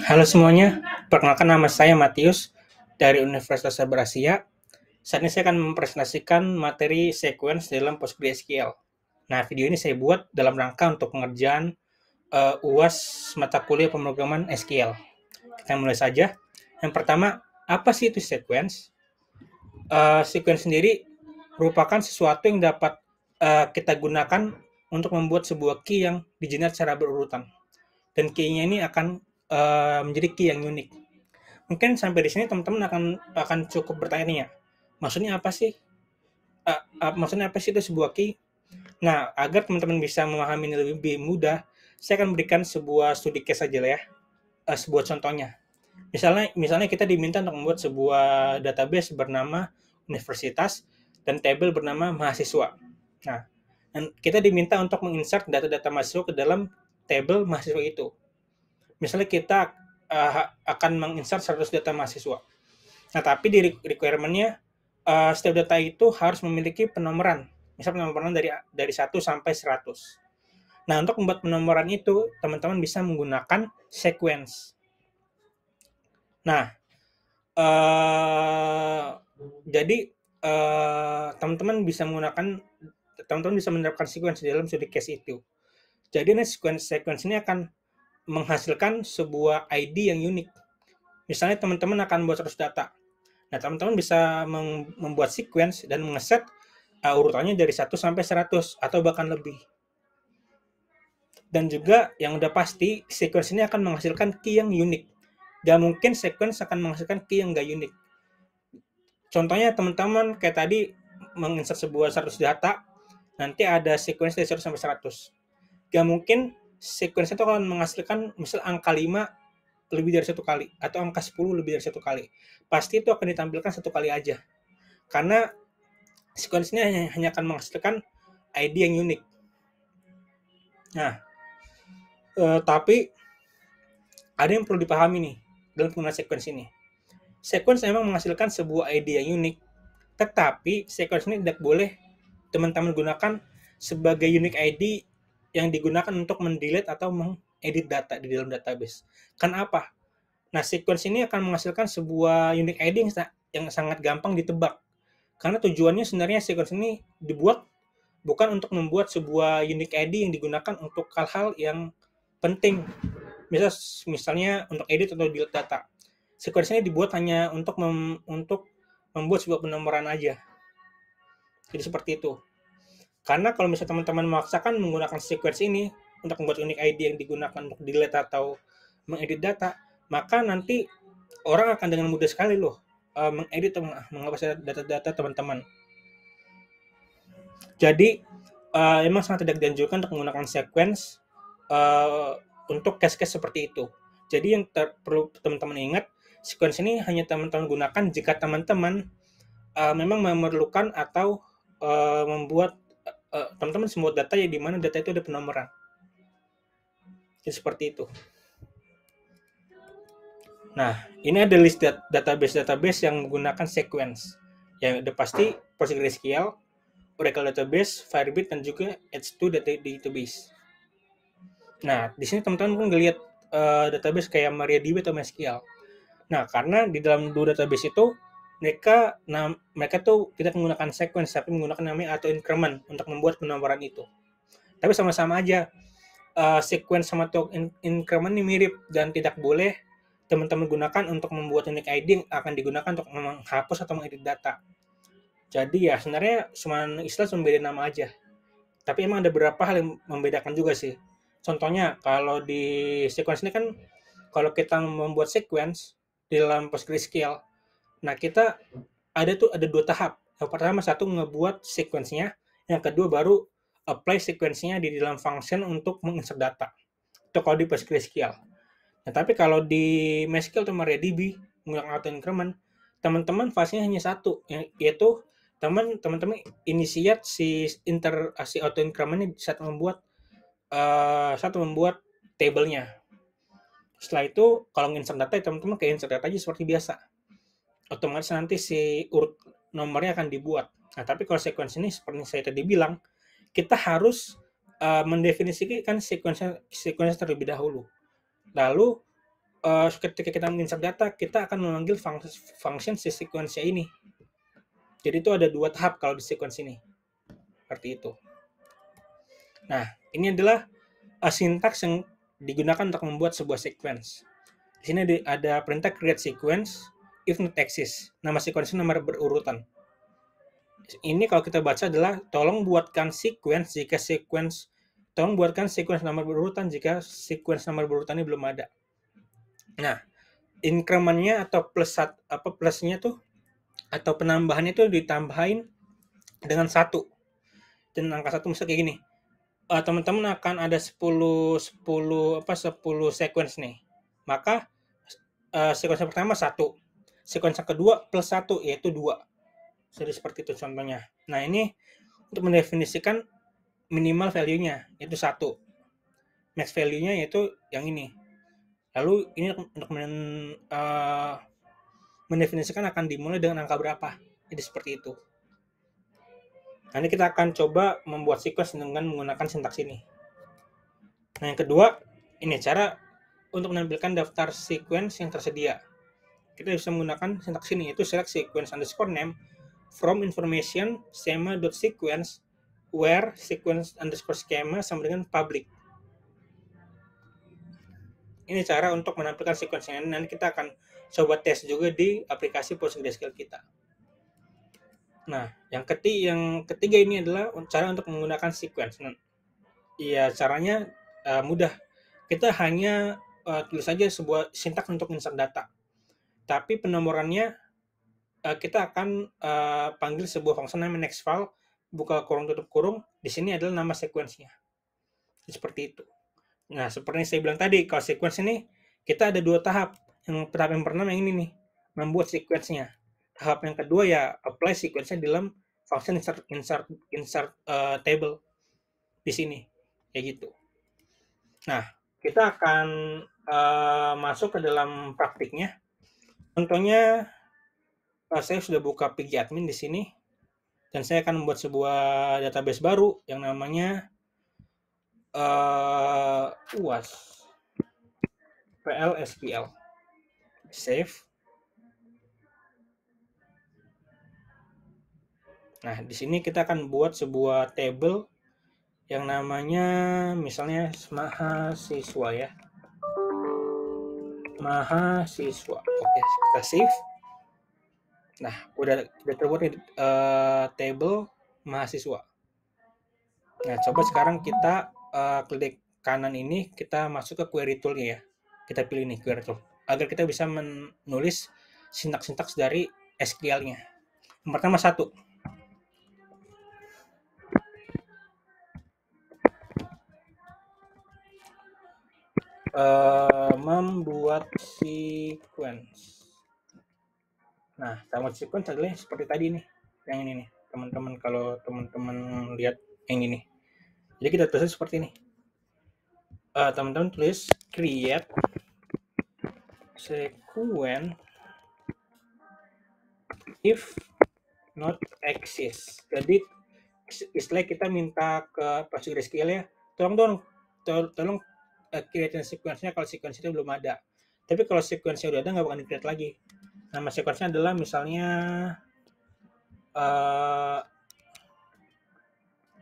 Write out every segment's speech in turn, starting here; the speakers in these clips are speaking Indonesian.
Halo semuanya, perkenalkan nama saya Matius dari Universitas Sabar Asia. Saat ini saya akan mempresentasikan materi sequence dalam PostgreSQL. Nah, video ini saya buat dalam rangka untuk pengerjaan UAS mata kuliah pemrograman SQL. Kita mulai saja. Yang pertama, apa sih itu sequence? Sequence sendiri merupakan sesuatu yang dapat kita gunakan untuk membuat sebuah key yang di-generate secara berurutan. Dan key-nya ini akan menjadi key yang unik. Mungkin sampai di sini teman-teman akan cukup bertanya, maksudnya apa sih? Maksudnya apa sih itu sebuah key? Nah, agar teman-teman bisa memahami ini lebih mudah, saya akan berikan sebuah studi case saja lah ya, sebuah contohnya. Misalnya kita diminta untuk membuat sebuah database bernama universitas dan tabel bernama mahasiswa. Nah, dan kita diminta untuk menginsert data-data mahasiswa ke dalam tabel mahasiswa itu. Misalnya kita akan menginsert 100 data mahasiswa. Nah, tapi di requirement-nya setiap data itu harus memiliki penomoran. Misal penomoran dari 1 sampai 100. Nah, untuk membuat penomoran itu, teman-teman bisa menggunakan sequence. Nah, jadi teman-teman bisa menerapkan sequence di dalam studi case itu. Jadi sequence ini akan menghasilkan sebuah ID yang unik. Misalnya teman-teman akan buat 100 data. Nah, teman-teman bisa membuat sequence dan mengeset urutannya dari 1 sampai 100 atau bahkan lebih. Dan juga yang udah pasti, sequence ini akan menghasilkan key yang unik. Gak mungkin sequence akan menghasilkan key yang gak unik. Contohnya teman-teman kayak tadi menginsert sebuah 100 data, nanti ada sequence dari 1 sampai 100. Gak mungkin sequence itu akan menghasilkan misal angka 5 lebih dari 1 kali atau angka 10 lebih dari 1 kali. Pasti itu akan ditampilkan 1 kali aja. Karena sequence ini hanya akan menghasilkan ID yang unik. Nah, tapi ada yang perlu dipahami nih dalam penggunaan sequence ini. Sequence memang menghasilkan sebuah ID yang unik, tetapi sequence ini tidak boleh teman-teman gunakan sebagai unique ID yang digunakan untuk mendelete atau mengedit data di dalam database. Kenapa? Nah, sequence ini akan menghasilkan sebuah unique ID yang sangat gampang ditebak. Karena tujuannya sebenarnya sequence ini dibuat bukan untuk membuat sebuah unique ID yang digunakan untuk hal-hal yang penting. Misalnya untuk edit atau delete data. Sequence ini dibuat hanya untuk membuat sebuah penomoran aja. Jadi seperti itu. Karena kalau misalnya teman-teman memaksakan menggunakan sequence ini untuk membuat unique ID yang digunakan untuk delete atau mengedit data, maka nanti orang akan dengan mudah sekali loh mengedit atau menghapus data-data teman-teman. Jadi memang sangat tidak dianjurkan untuk menggunakan sequence untuk case-case seperti itu. Jadi yang perlu teman-teman ingat, sequence ini hanya teman-teman gunakan jika teman-teman memang memerlukan atau membuat teman-teman membuat data yang di mana data itu ada penomoran. Jadi seperti itu. Nah, ini ada list database yang menggunakan sequence. Yang udah pasti PostgreSQL, Oracle Database, Firebase, dan juga H2 Database. Nah, di sini teman-teman pun ngelihat database kayak MariaDB atau MySQL. Nah, karena di dalam dua database itu mereka tuh tidak menggunakan sequence tapi menggunakan namanya auto increment untuk membuat penomoran itu. Tapi sama-sama aja sequence sama auto increment ini mirip dan tidak boleh teman-teman gunakan untuk membuat unique ID yang akan digunakan untuk menghapus atau mengedit data. Jadi ya sebenarnya cuma istilah cuma beda nama aja. Tapi emang ada beberapa hal yang membedakan juga sih. Contohnya kalau di sequence ini kan kalau kita membuat sequence di dalam PostgreSQL, nah kita ada dua tahap. Yang pertama satu ngebuat sequence-nya, yang kedua baru apply sequence-nya di dalam function untuk menginsert data. Itu kalau di PostgreSQL. Nah, tapi kalau di MySQL atau MariaDB menggunakan auto increment, teman-teman fasenya hanya satu, yaitu teman-teman initiate si auto increment ini saat membuat tabelnya. Setelah itu kalau insert data teman-teman kayak insert data aja seperti biasa. Otomatis nanti si urut nomornya akan dibuat. Nah, tapi kalau sequence ini seperti saya tadi bilang, kita harus mendefinisikan sequence terlebih dahulu. Lalu ketika kita menginsert data, kita akan memanggil function si sequence ini. Jadi itu ada 2 tahap kalau di sequence ini. Seperti itu. Nah, ini adalah sintaks yang digunakan untuk membuat sebuah sequence. Di sini ada perintah create sequence if not exist. Nama sequence nomor berurutan. Ini kalau kita baca adalah tolong buatkan sequence nomor berurutan jika sequence nomor berurutan ini belum ada. Nah, increment-nya atau plusnya tuh atau penambahannya itu ditambahin dengan 1. Dan angka 1 misalnya kayak gini. Teman-teman akan ada 10 sequence nih. Maka sequence yang pertama 1. Sequence yang kedua plus 1 yaitu 2. Jadi seperti itu contohnya. Nah, ini untuk mendefinisikan minimal value-nya yaitu 1. Max value-nya yaitu yang ini. Lalu ini untuk mendefinisikan akan dimulai dengan angka berapa. Jadi seperti itu. Nanti kita akan coba membuat sequence dengan menggunakan sintaks ini. Nah, yang kedua, ini cara untuk menampilkan daftar sequence yang tersedia. Kita bisa menggunakan sintaks ini, yaitu select sequence underscore name from information schema.sequence where sequence underscore schema sama dengan public. Ini cara untuk menampilkan sequence ini. Nanti kita akan coba tes juga di aplikasi PostgreSQL kita. Nah, yang ketiga ini adalah cara untuk menggunakan sequence. Iya, caranya mudah. Kita hanya tulis saja sebuah sintaks untuk insert data. Tapi penomorannya kita akan panggil sebuah fungsi namanya nextFile, buka kurung tutup kurung. Di sini adalah nama sequence-nya. Seperti itu. Nah, seperti yang saya bilang tadi, kalau sequence ini kita ada 2 tahap. Yang tahap yang pertama yang ini nih, membuat sequence-nya. Tahap yang kedua ya apply sequence-nya dalam function insert table di sini, kayak gitu. Nah, kita akan masuk ke dalam praktiknya. Contohnya, saya sudah buka pgadmin di sini, dan saya akan membuat sebuah database baru yang namanya UAS PLSQL. Save. Nah, di sini kita akan buat sebuah table yang namanya misalnya mahasiswa ya. Mahasiswa. Oke, kita save. Nah, udah terbuat nih table mahasiswa. Nah, coba sekarang kita klik kanan ini, kita masuk ke query tool-nya ya. Kita pilih nih query tool agar kita bisa menulis sintaks-sintaks dari SQL-nya. Yang pertama 1. Membuat sequence. Nah, membuat sequence adalah seperti tadi nih, yang ini nih, teman-teman. Kalau teman-teman lihat yang ini, jadi kita tulis seperti ini. Teman-teman tulis create sequence if not exist. Jadi istilah kita minta ke PostgreSQL ya, tolong create sequence-nya kalau sequence itu belum ada. Tapi kalau sequence-nya udah ada, nggak bakal di-create lagi. Nama sequence-nya adalah misalnya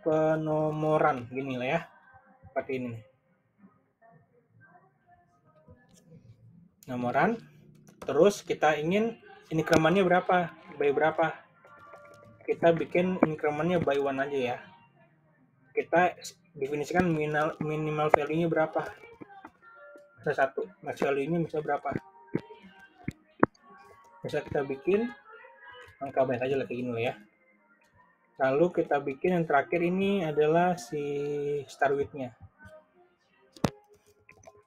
penomoran, gini lah ya, seperti ini. Nomoran, terus kita ingin increment-nya berapa, by berapa. Kita bikin increment-nya by 1 aja ya. Kita definisikan minimal value-nya berapa. Bisa 1, max value-nya bisa berapa. Bisa kita bikin angka banyak aja lah kayak gini lah ya. Lalu kita bikin yang terakhir ini adalah si start with-nya.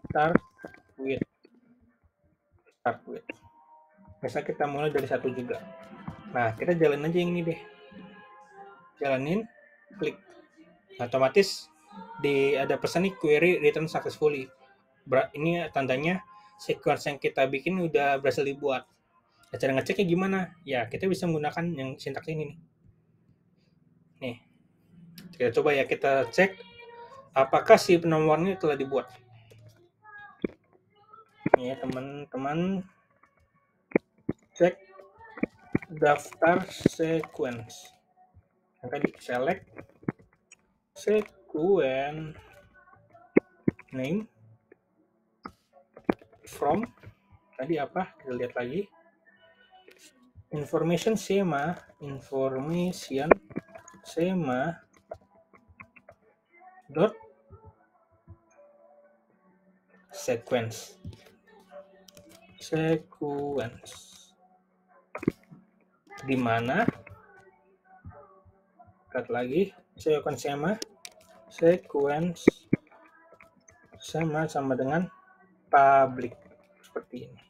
Start with. Bisa kita mulai dari 1 juga. Nah, kita jalanin aja yang ini deh. Jalanin, klik. Nah, otomatis ada pesan nih query return successfully. Ini tandanya sequence yang kita bikin udah berhasil dibuat. Nah, cara ngeceknya gimana? Ya, kita bisa menggunakan yang sintaks ini nih. Nih, kita coba ya, kita cek apakah si penomorannya telah dibuat? Ya, teman-teman cek daftar sequence. Tadi select sequence name from, tadi apa? Kita lihat lagi. Information schema dot sequence di mana lihat lagi sequence sama dengan public, seperti ini.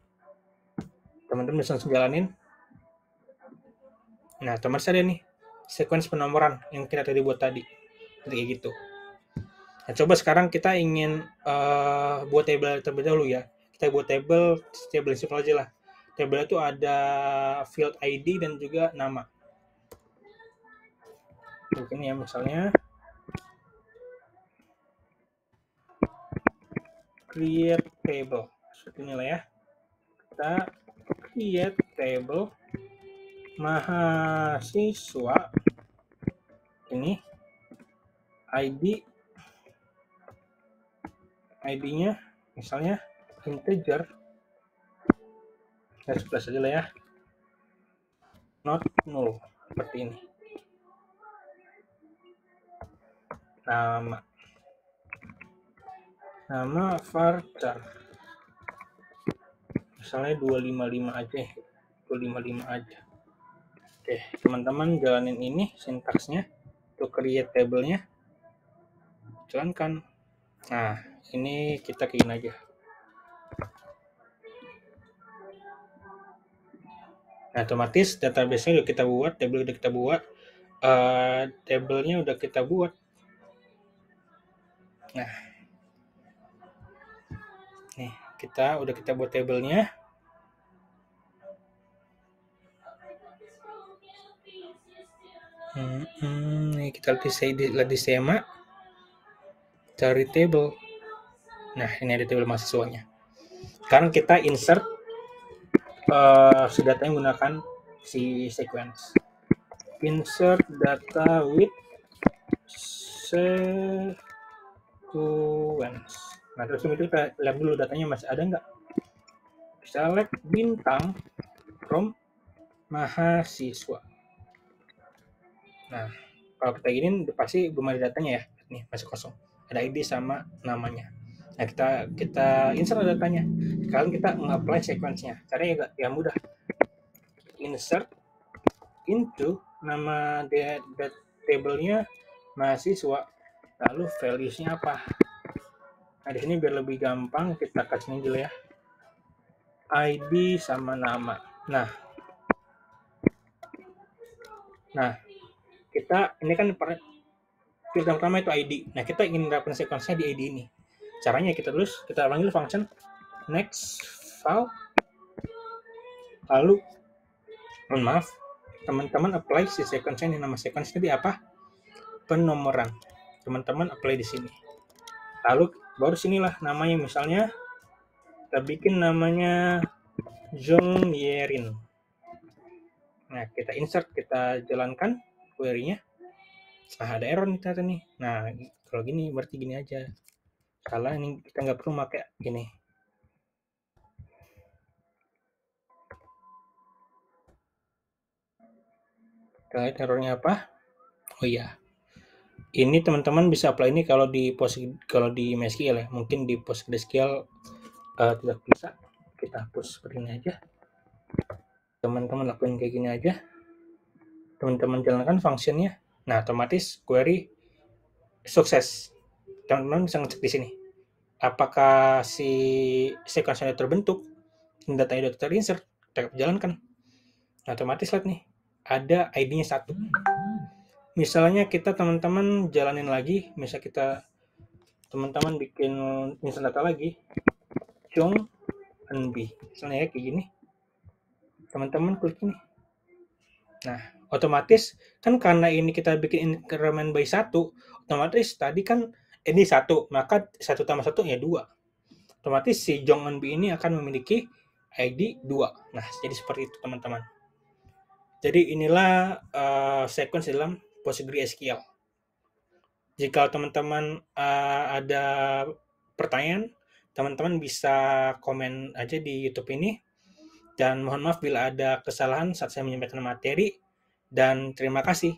Teman-teman bisa langsung jalanin. Nah, teman saya nih sequence penomoran yang kita tadi buat tadi, kayak gitu. Nah, coba sekarang kita ingin buat table terlebih dahulu ya. Kita buat table simple aja lah. Table itu ada field ID dan juga nama. Mungkin ya, misalnya create table. Seperti ini lah ya. Kita create table mahasiswa. Ini ID-nya misalnya integer. Ya, 11 aja lah ya. Not null. Seperti ini. Nama varchar. Misalnya 255 aja. 255 aja. Oke, teman-teman jalanin ini sintaksnya untuk create table-nya. Jalankan. Nah, ini kita keinginan aja. Nah, otomatis database-nya udah kita buat, table udah kita buat, table-nya udah kita buat. Nah, nih udah kita buat table-nya. Nih kita lihat di schema, cari table. Nah, ini ada table mahasiswanya. Sekarang kita insert si datanya menggunakan si sequence. Insert data with sequence. Nah, terus itu kita lihat dulu datanya masih ada nggak. Select bintang from mahasiswa. Nah, kalau kita gini pasti belum ada datanya ya. Nih, masih kosong. Ada ID sama namanya. Nah, kita insert datanya. Sekarang kita nge-apply sequence-nya. Caranya ya mudah. Insert into nama table-nya mahasiswa. Lalu values-nya apa? Nah, di sini biar lebih gampang kita kasih ini dulu ya. ID sama nama. Nah, kita ini kan field yang pertama itu ID. Nah, kita ingin menerapkan sequence-nya di ID ini. Caranya kita panggil function next file. Lalu, mohon maaf, teman-teman apply si sequence-nya. Nama sequence-nya di apa? Penomoran. Teman-teman apply di sini. Lalu baru sinilah namanya, misalnya kita bikin namanya Jong Yerin. Nah, kita insert, kita jalankan query-nya. Nah, ada error nih ternyata nih. Nah, kalau gini berarti gini aja. Salah, ini kita nggak perlu pakai gini. Kita lihat errornya apa. Oh iya, ini teman-teman bisa apply ini kalau di MySQL ya. Mungkin di PostgreSQL tidak bisa. Kita hapus seperti ini aja. Teman-teman lakuin kayak gini aja. Teman-teman jalankan functionnya. Nah, otomatis query sukses. Teman-teman bisa ngecek di sini. Apakah si sequence sudah terbentuk, datanya sudah terinsert, kita jalankan. Nah, otomatis lihat nih, ada ID-nya 1. Misalnya kita teman-teman jalanin lagi, misal kita teman-teman bikin insert data lagi, Jong NB, misalnya ya kayak gini, teman-teman klik ini. Nah, otomatis kan karena ini kita bikin increment by 1, otomatis tadi kan ini 1, maka 1 tambah 1 ya 2. Otomatis si Jong Eun B ini akan memiliki ID 2. Nah, jadi seperti itu teman-teman. Jadi inilah sequence dalam PostgreSQL. Jika teman-teman ada pertanyaan, teman-teman bisa komen aja di YouTube ini. Dan mohon maaf bila ada kesalahan saat saya menyampaikan materi. Dan terima kasih.